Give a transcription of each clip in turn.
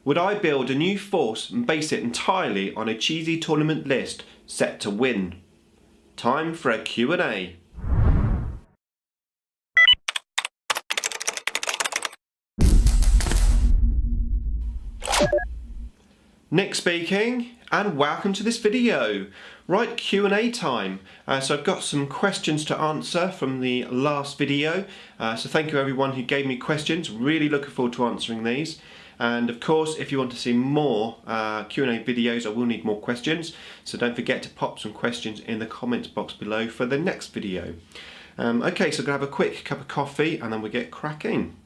Would I build a new force and base it entirely on a cheesy tournament list set to win? Time for a Q&A. Nick speaking, and welcome to this video. Right, Q&A time. So I've got some questions to answer from the last video. So thank you everyone who gave me questions. Really looking forward to answering these. And of course, if you want to see more Q&A videos, I will need more questions. So don't forget to pop some questions in the comments box below for the next video. Okay, so I'm going to have a quick cup of coffee and then we'll get cracking.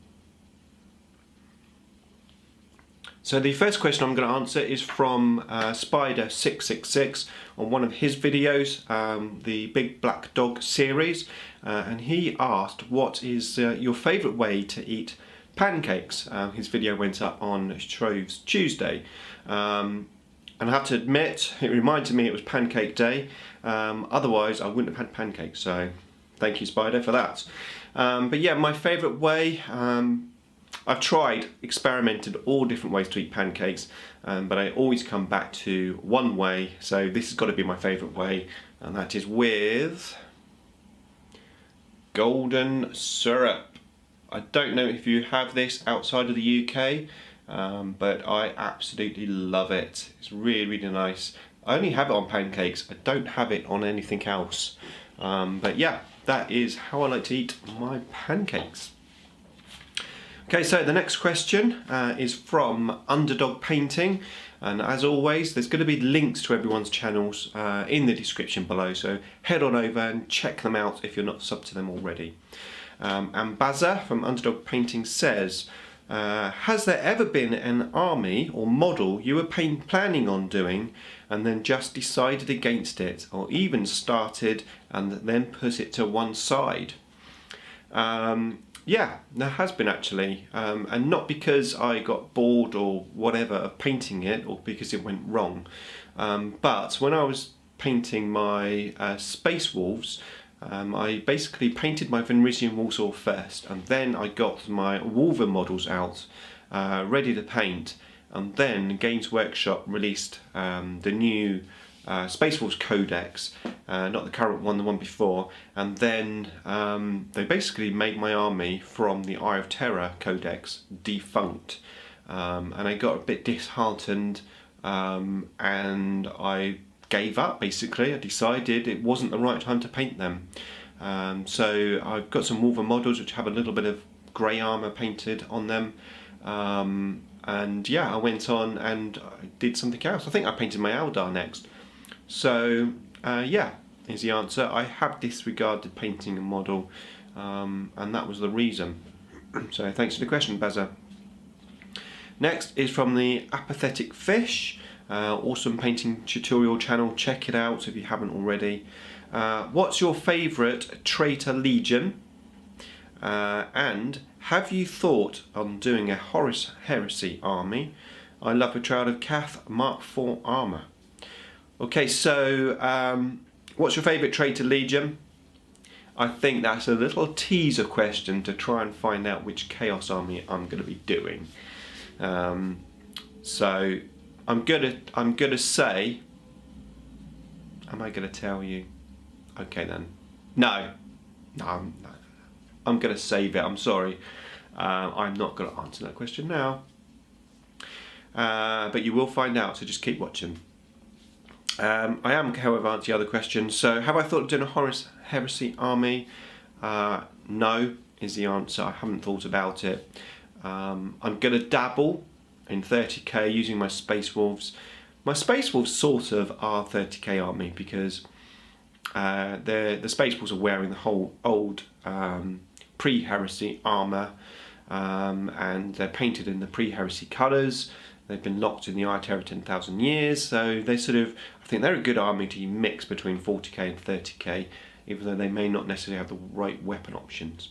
So the first question I'm going to answer is from Spider666 on one of his videos, the Big Black Dog series, and he asked what is your favourite way to eat pancakes. His video went up on Shrove Tuesday, and I have to admit it reminded me it was pancake day, otherwise I wouldn't have had pancakes, so thank you Spider for that. But yeah, my favourite way, I've experimented all different ways to eat pancakes, but I always come back to one way, so this has got to be my favourite way, and that is with golden syrup. I don't know if you have this outside of the UK, but I absolutely love it. It's really, really nice. I only have it on pancakes, I don't have it on anything else. But yeah, that is how I like to eat my pancakes. Okay, so the next question is from Underdog Painting, and as always there's going to be links to everyone's channels in the description below, so head on over and check them out if you're not subbed to them already. And Baza from Underdog Painting says, has there ever been an army or model you were planning on doing and then just decided against it, or even started and then put it to one side? Yeah, there has been actually, and not because I got bored or whatever of painting it or because it went wrong, but when I was painting my Space Wolves, I basically painted my Venrisian Warsaw first, and then I got my Wolver models out ready to paint, and then Games Workshop released the new Space Wolves Codex, not the current one, the one before, and then they basically made my army from the Eye of Terror Codex defunct, and I got a bit disheartened, and I gave up basically. I decided it wasn't the right time to paint them. So I've got some Wolver models which have a little bit of grey armour painted on them, and yeah, I went on and I did something else. I think I painted my Eldar next. So yeah, is the answer. I have disregarded painting a model, and that was the reason. So thanks for the question, Baza. Next is from the Apathetic Fish, awesome painting tutorial channel. Check it out if you haven't already. What's your favourite Traitor Legion? And have you thought on doing a Horus Heresy army? I love Betrayal of Calth Mark IV armour. Okay, so what's your favourite Traitor Legion? I think that's a little teaser question to try and find out which Chaos army I'm going to be doing. So I'm gonna say. Am I going to tell you? Okay then. No, I'm going to save it. I'm sorry. I'm not going to answer that question now. But you will find out. So just keep watching. I am, however, answering the other question. So, have I thought of doing a Horus Heresy army? No, is the answer. I haven't thought about it. I'm going to dabble in 30k using my Space Wolves. My Space Wolves sort of are 30k army because the Space Wolves are wearing the whole old pre-Heresy armour, and they're painted in the pre-Heresy colours. They've been locked in the Eye of Terror 10,000 years, so they sort of, I think they're a good army to mix between 40k and 30k, even though they may not necessarily have the right weapon options.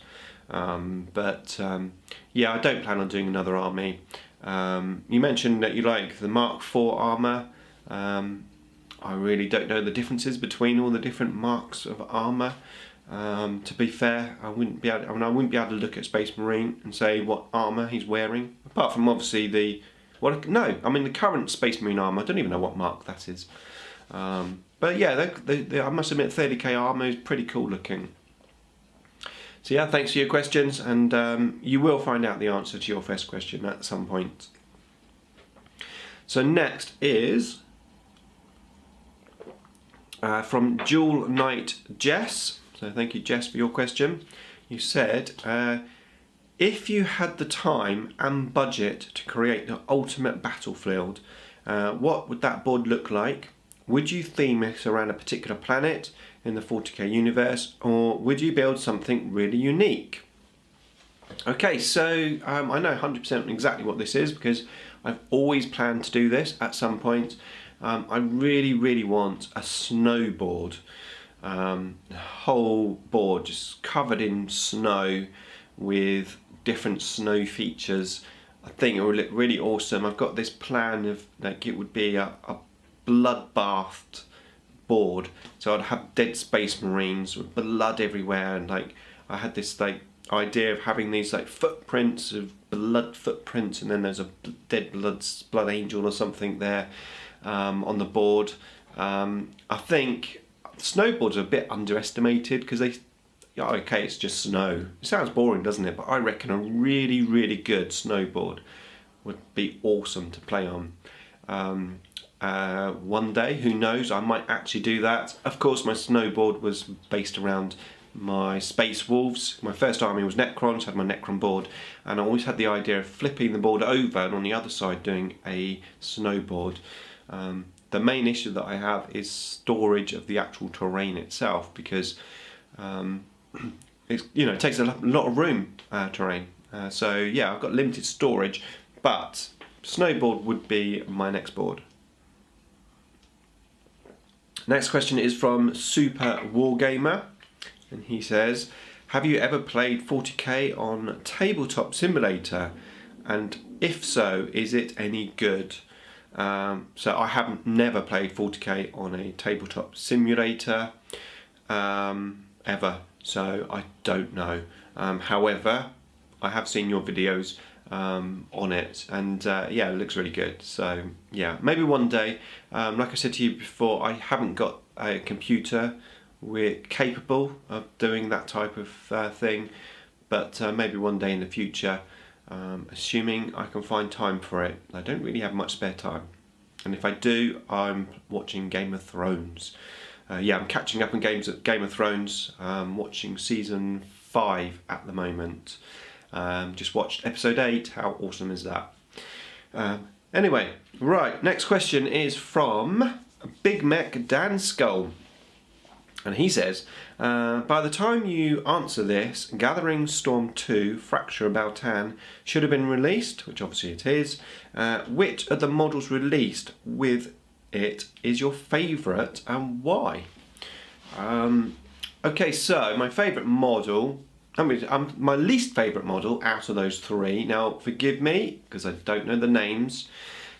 Yeah, I don't plan on doing another army. You mentioned that you like the Mark IV armour. I really don't know the differences between all the different marks of armour. To be fair, I wouldn't be able to look at Space Marine and say what armour he's wearing, apart from obviously the Well, no, I mean the current Space Marine armour, I don't even know what mark that is. But yeah, I must admit 30k armour is pretty cool looking. So yeah, thanks for your questions, and you will find out the answer to your first question at some point. So next is from JewelKnightJess. So thank you, Jess, for your question. You said, if you had the time and budget to create the ultimate battlefield, what would that board look like? Would you theme it around a particular planet in the 40k universe, or would you build something really unique? Okay, so I know 100% exactly what this is because I've always planned to do this at some point. I really want a snowboard. The whole board just covered in snow with different snow features. I think it would look really awesome. I've got this plan of like it would be a bloodbathed board, so I'd have dead Space Marines with blood everywhere, and like I had this like idea of having these like footprints of blood footprints, and then there's a dead blood angel or something there on the board. I think snowboards are a bit underestimated because okay, it's just snow. It sounds boring, doesn't it? But I reckon a really good snowboard would be awesome to play on. One day, who knows, I might actually do that. Of course, my snowboard was based around my Space Wolves. My first army was Necrons, had my Necron board, and I always had the idea of flipping the board over and on the other side doing a snowboard. The main issue that I have is storage of the actual terrain itself, because it takes a lot of room, terrain. So yeah, I've got limited storage, but snowboard would be my next board. Next question is from Super Wargamer, and he says, have you ever played 40k on Tabletop Simulator, and if so, is it any good? So I have never played 40k on a Tabletop Simulator ever, so I don't know. However, I have seen your videos on it, and yeah, it looks really good. So yeah, maybe one day. Like I said to you before, I haven't got a computer capable of doing that type of thing, but maybe one day in the future, assuming I can find time for it. I don't really have much spare time, and if I do, I'm watching Game of Thrones. Yeah, I'm catching up on Game of Thrones, watching season 5 at the moment. Just watched episode 8, how awesome is that? Anyway, right, next question is from Big Mek Danskull. And he says, by the time you answer this, Gathering Storm 2 Fracture of Biel-Tan should have been released, which obviously it is. Which of the models released with it is your favourite, and why? Okay, so my favourite model, my least favourite model out of those 3, now forgive me because I don't know the names.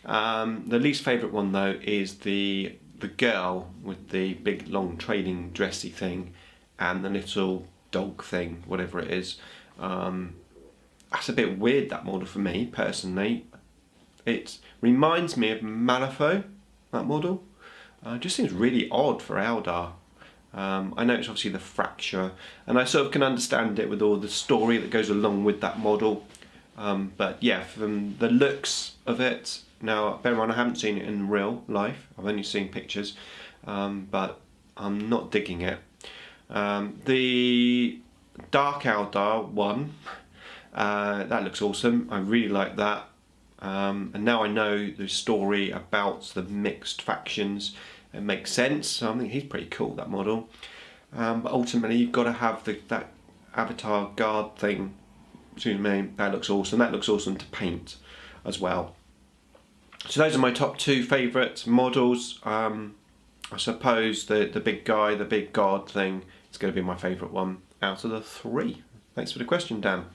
The least favourite one though is the girl with the big long training dressy thing and the little dog thing, whatever it is. That's a bit weird, that model, for me personally. It reminds me of Malifaux, that model. Just seems really odd for Eldar. I know it's obviously the fracture, and I sort of can understand it with all the story that goes along with that model. But yeah, from the looks of it, now bear in mind I haven't seen it in real life, I've only seen pictures, but I'm not digging it. The Dark Eldar one, that looks awesome, I really like that. And now I know the story about the mixed factions. It makes sense, so I think he's pretty cool, that model. But ultimately you've got to have that avatar guard thing. Excuse me, that looks awesome. That looks awesome to paint as well. So those are my top 2 favourite models. I suppose the big guy, the big god thing, is going to be my favourite one out of the 3. Thanks for the question, Dan.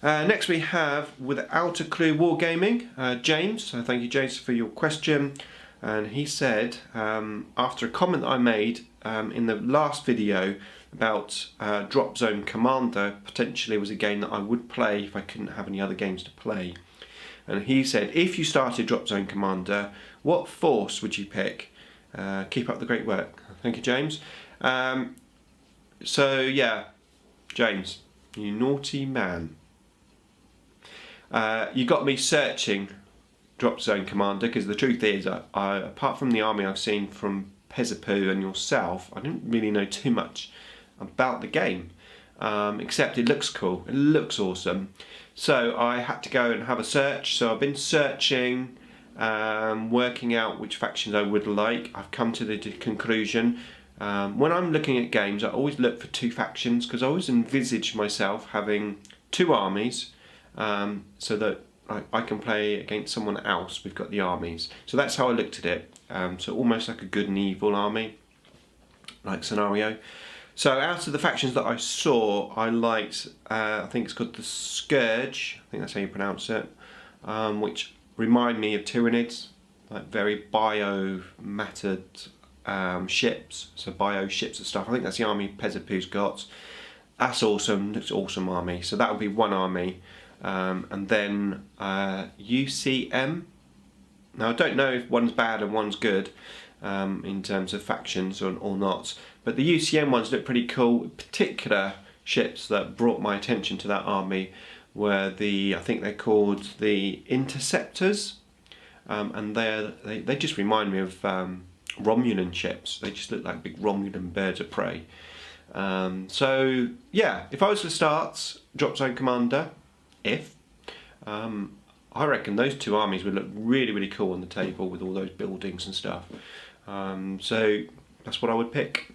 Next we have, without a clue, Wargaming, James. So thank you, James, for your question. And he said, after a comment that I made in the last video about Dropzone Commander potentially was a game that I would play if I couldn't have any other games to play. and he said, if you started Dropzone Commander, what force would you pick? Keep up the great work. Thank you, James. So yeah, James, you naughty man. You got me searching Dropzone Commander, because the truth is, I apart from the army I've seen from Pezapu and yourself, I didn't really know too much about the game, except it looks cool, it looks awesome. So I had to go and have a search. So I've been searching, working out which factions I would like. I've come to the conclusion, when I'm looking at games, I always look for 2 factions, because I always envisage myself having 2 armies, so that I can play against someone else. We've got the armies. So that's how I looked at it. So almost like a good and evil army, like scenario. So out of the factions that I saw, I liked, I think it's called the Scourge, I think that's how you pronounce it, which remind me of Tyranids, like very bio-mattered ships, so bio ships and stuff. I think that's the army Pezapu's got. That's awesome, looks awesome army. So that would be one army. And then UCM. Now I don't know if one's bad and one's good in terms of factions or not, but the UCM ones look pretty cool. Particular ships that brought my attention to that army were I think they're called the Interceptors, and they just remind me of Romulan ships. They just look like big Romulan birds of prey. So yeah, if I was to start Dropzone Commander, I reckon those 2 armies would look really, really cool on the table with all those buildings and stuff. So that's what I would pick.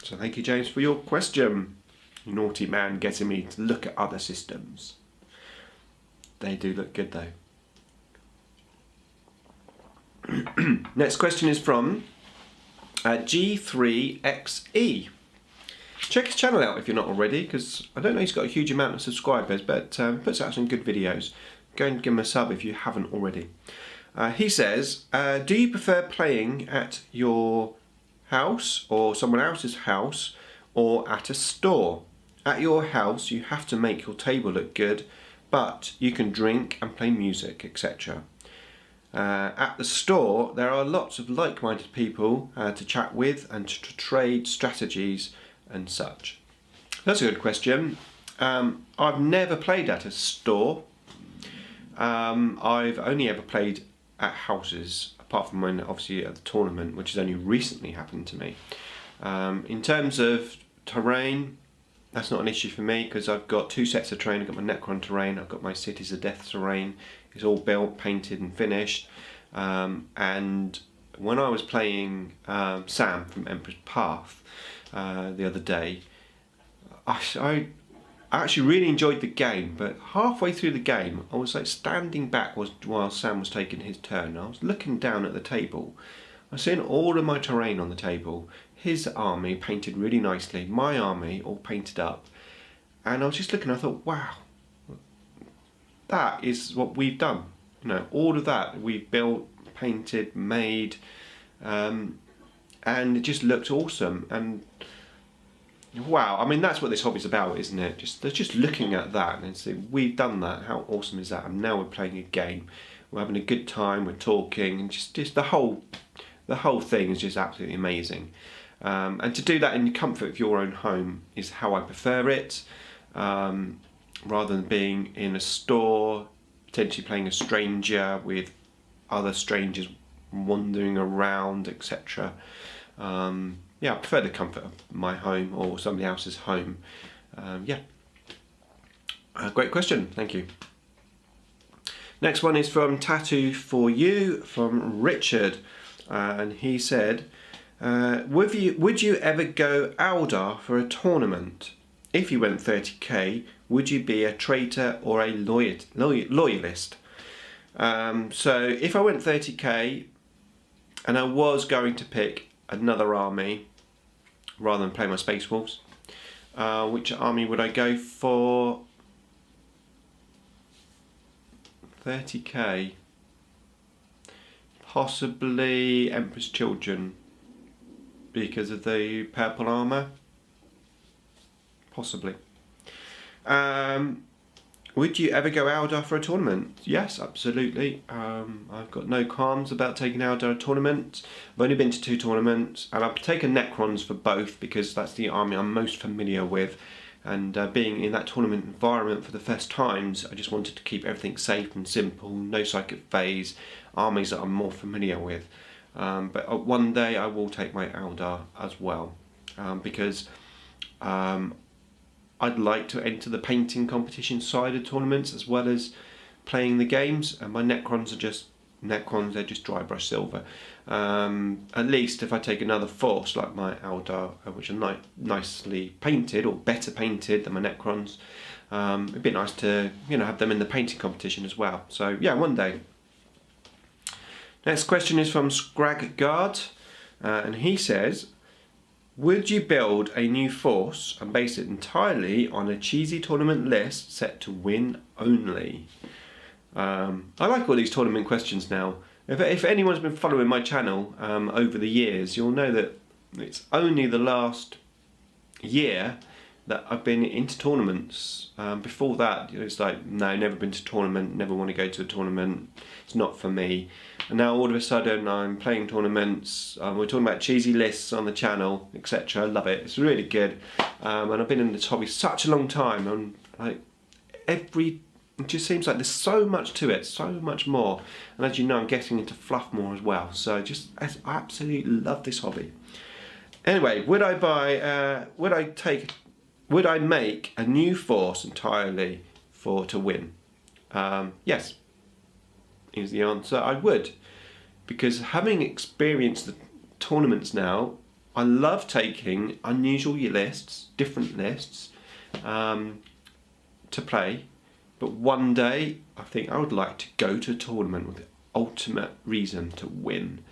So thank you, James, for your question. You naughty man, getting me to look at other systems. They do look good though. Next question is from G3XE. Check his channel out if you're not already, because I don't know he's got a huge amount of subscribers, but he puts out some good videos. Go and give him a sub if you haven't already. He says, do you prefer playing at your house or someone else's house, or at a store? At your house you have to make your table look good, but you can drink and play music, etc. At the store there are lots of like-minded people to chat with and to trade strategies and such. That's a good question. I've never played at a store. I've only ever played at houses, apart from when obviously at the tournament, which has only recently happened to me. In terms of terrain, that's not an issue for me, because I've got 2 sets of terrain. I've got my Necron terrain, I've got my Cities of Death terrain. It's all built, painted and finished. And when I was playing Sam from Emperor's Path the other day, I actually really enjoyed the game, but halfway through the game I was like standing back while Sam was taking his turn. I was looking down at the table. I was seeing all of my terrain on the table, his army painted really nicely, my army all painted up, and I was just looking, I thought, wow, that is what we've done. You know, all of that we've built, painted, made, and it just looked awesome. And wow, I mean, that's what this hobby's about, isn't it? Just looking at that and saying, we've done that, how awesome is that? And now we're playing a game, we're having a good time, we're talking, and just the whole thing is just absolutely amazing. And to do that in the comfort of your own home is how I prefer it, rather than being in a store, potentially playing a stranger with other strangers wandering around, etc. Yeah, I prefer the comfort of my home or somebody else's home. Yeah, great question, thank you. Next one is from Tattoo For You, from Richard, and he said, would you ever go Eldar for a tournament? If you went 30k, would you be a traitor or a loyalist? So if I went 30k and I was going to pick another army rather than play my Space Wolves, which army would I go for? 30k, possibly Emperor's Children, because of the purple armour, possibly. Would you ever go Eldar for a tournament? Yes, absolutely. I've got no qualms about taking Eldar a tournament. I've only been to 2 tournaments, and I've taken Necrons for both because that's the army I'm most familiar with. And being in that tournament environment for the first times, I just wanted to keep everything safe and simple, no psychic phase, armies that I'm more familiar with. But one day I will take my Eldar as well, because I'd like to enter the painting competition side of tournaments as well as playing the games, and my Necrons are just Necrons, they're just dry brush silver. At least if I take another force like my Eldar, which are nicely painted or better painted than my Necrons, it'd be nice to have them in the painting competition as well. So yeah, one day. Next question is from Scragguard, and he says, would you build a new force and base it entirely on a cheesy tournament list set to win only? I like all these tournament questions now. If anyone's been following my channel over the years, you'll know that it's only the last year that I've been into tournaments. Before that, it's like, no, never been to a tournament, never want to go to a tournament, it's not for me. And now all of a sudden I'm playing tournaments, we're talking about cheesy lists on the channel, etc. I love it, it's really good. And I've been in this hobby such a long time, and like it just seems like there's so much to it, so much more. And as you know, I'm getting into fluff more as well. So I absolutely love this hobby. Anyway, would I make a new force entirely to win? Yes, is the answer. I would, because having experienced the tournaments now, I love taking unusual lists, different lists, to play. But one day, I think I would like to go to a tournament with the ultimate reason to win,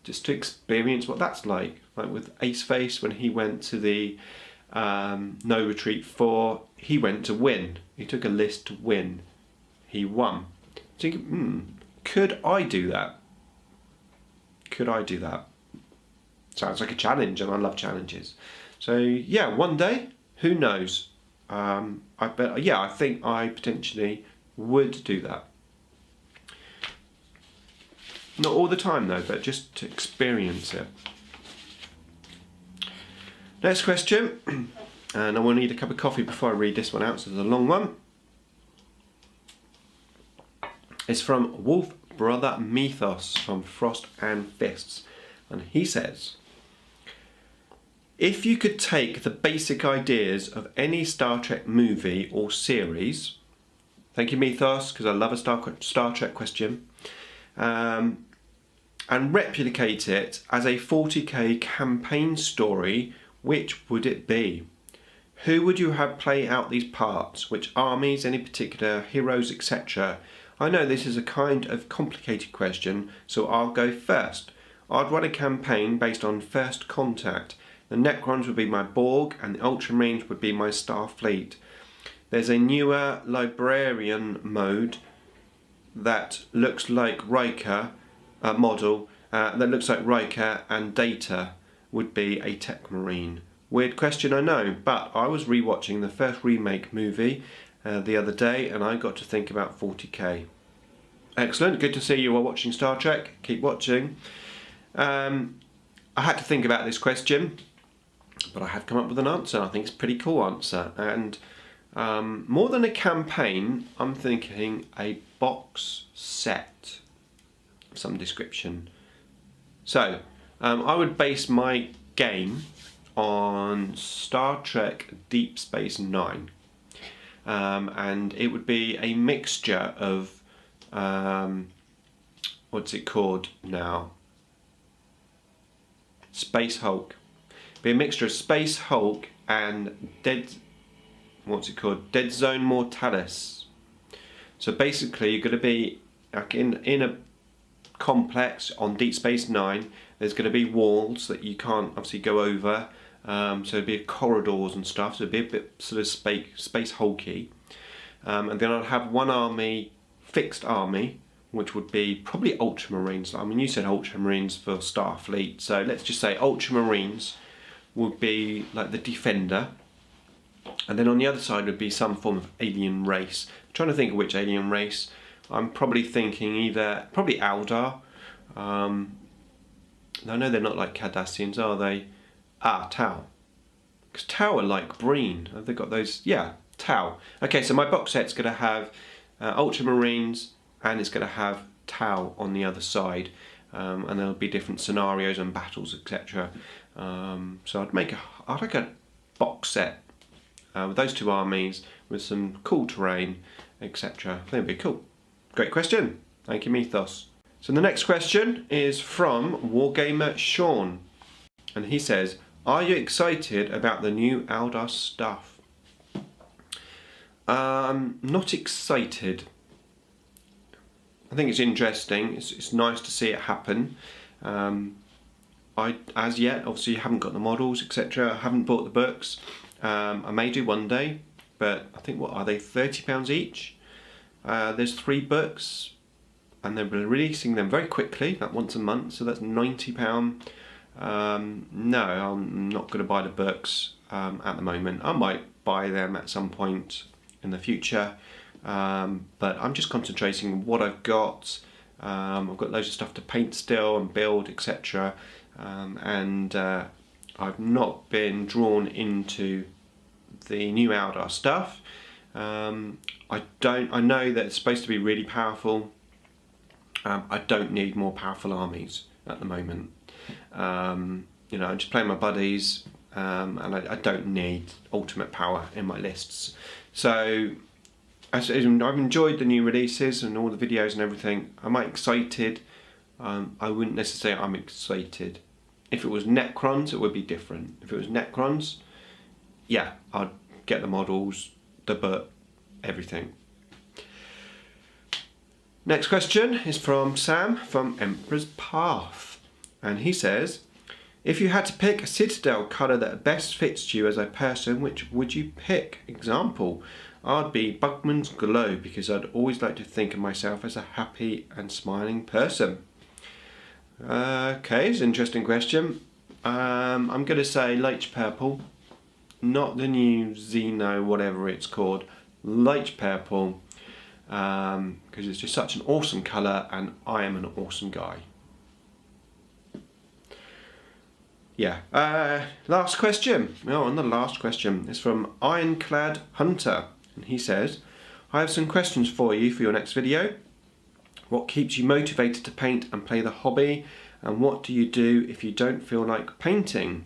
just to experience what that's like. Like with Ace Face, when he went to the No Retreat 4, he went to win. He took a list to win. He won. So could I do that? Could I do that? Sounds like a challenge, and I love challenges. So yeah, one day, who knows? I think I potentially would do that. Not all the time though, but just to experience it. Next question, and I will need a cup of coffee before I read this one out, so it's a long one. It's from Wolf Brother Mythos from Frost and Fists, and he says, if you could take the basic ideas of any Star Trek movie or series, thank you Mythos, because I love a Star Trek question, and replicate it as a 40k campaign story, which would it be? Who would you have play out these parts? Which armies, any particular heroes, etc.? I know this is a kind of complicated question, so I'll go first. I'd run a campaign based on First Contact. The Necrons would be my Borg, and the Ultramarines would be my Starfleet. There's a newer Librarian mode that looks like Riker, model, that looks like Riker, and Data would be a Tech Marine. Weird question, I know, but I was rewatching the first remake movie the other day, and I got to think about 40k. Excellent, good to see you are watching Star Trek. Keep watching. I had to think about this question, but I have come up with an answer. I think it's a pretty cool answer, and more than a campaign, I'm thinking a box set of some description. So I would base my game on Star Trek Deep Space Nine, and it would be a mixture of what's it called now? Space Hulk. Be a mixture of Space Hulk and Dead Zone Mortalis. So basically you're going to be like in a complex on Deep Space Nine. There's going to be walls that you can't obviously go over, so it'd be corridors and stuff, so it'd be a bit sort of space hulky. And then I'd have one army, fixed army, which would be probably Ultramarines. I mean, you said Ultramarines for Starfleet, so let's just say Ultramarines would be like the defender, and then on the other side would be some form of alien race, trying to think of which alien race. I'm probably thinking probably Eldar. I know they're not like Cardassians, are they? Tau. Because Tau are like Breen. Have they got those? Yeah, Tau. Okay, so my box set's going to have Ultramarines, and it's going to have Tau on the other side. And there'll be different scenarios and battles, etc. So I'd like a box set with those two armies, with some cool terrain, etc. That'd be cool. Great question. Thank you, Mythos. So the next question is from Wargamer Sean, and he says, "Are you excited about the new Eldar stuff?" Not excited. I think it's interesting. It's nice to see it happen. As yet, obviously, haven't got the models, etc. I haven't bought the books. I may do one day, but I think, what are they, £30 each? There's 3 books, and they're releasing them very quickly, like once a month, so that's £90. No, I'm not going to buy the books at the moment. I might buy them at some point in the future, but I'm just concentrating on what I've got. I've got loads of stuff to paint still and build, etc. And I've not been drawn into the new Eldar stuff. I know that it's supposed to be really powerful. I don't need more powerful armies at the moment. You know, I'm just playing my buddies, and I don't need ultimate power in my lists. So I've enjoyed the new releases and all the videos and everything. Am I excited? I wouldn't necessarily say I'm excited. If it was Necrons, it would be different. If it was Necrons, yeah, I'd get the models, the book, everything. Next question is from Sam from Emperor's Path, and he says, "If you had to pick a Citadel colour that best fits you as a person, which would you pick? Example, I'd be Bugman's Glow, because I'd always like to think of myself as a happy and smiling person." Okay, it's an interesting question. I'm going to say Light Purple, not the new Xeno, whatever it's called. Light Purple, because it's just such an awesome colour, and I am an awesome guy. Yeah. Last question. Oh, and the last question is from Ironclad Hunter, and he says, "I have some questions for you for your next video. What keeps you motivated to paint and play the hobby, and what do you do if you don't feel like painting?"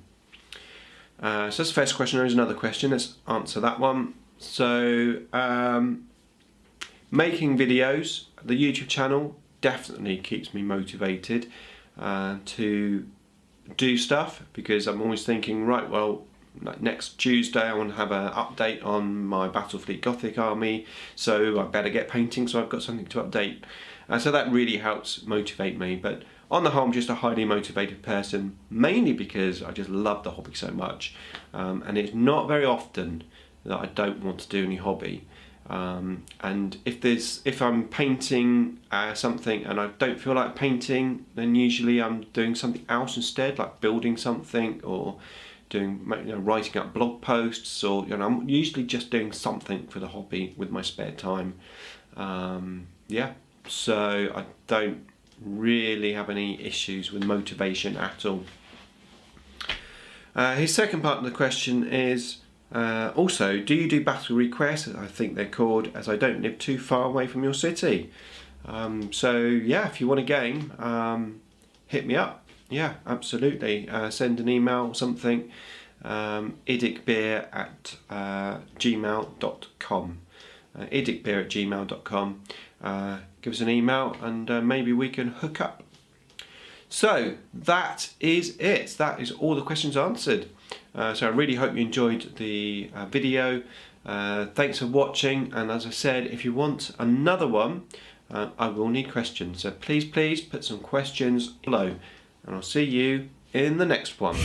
So that's the first question. There is another question. Let's answer that one. So, making videos, the YouTube channel definitely keeps me motivated to do stuff, because I'm always thinking, right, well, like next Tuesday I want to have an update on my Battlefleet Gothic army, so I better get painting so I've got something to update. So that really helps motivate me. But on the whole, I'm just a highly motivated person, mainly because I just love the hobby so much, and it's not very often that I don't want to do any hobby. And if I'm painting something and I don't feel like painting, then usually I'm doing something else instead, like building something, or doing, writing up blog posts, or I'm usually just doing something for the hobby with my spare time. Yeah, so I don't really have any issues with motivation at all. His second part of the question is, also, do you do battle requests, I think they're called, as I don't live too far away from your city? So yeah, if you want a game, hit me up. Yeah, absolutely. Send an email or something. IDICBeer at gmail.com. IDICBeer at gmail.com. Give us an email, and maybe we can hook up. So that is it. That is all the questions answered. So I really hope you enjoyed the video. Thanks for watching, and as I said, if you want another one, I will need questions. So please put some questions below, and I'll see you in the next one.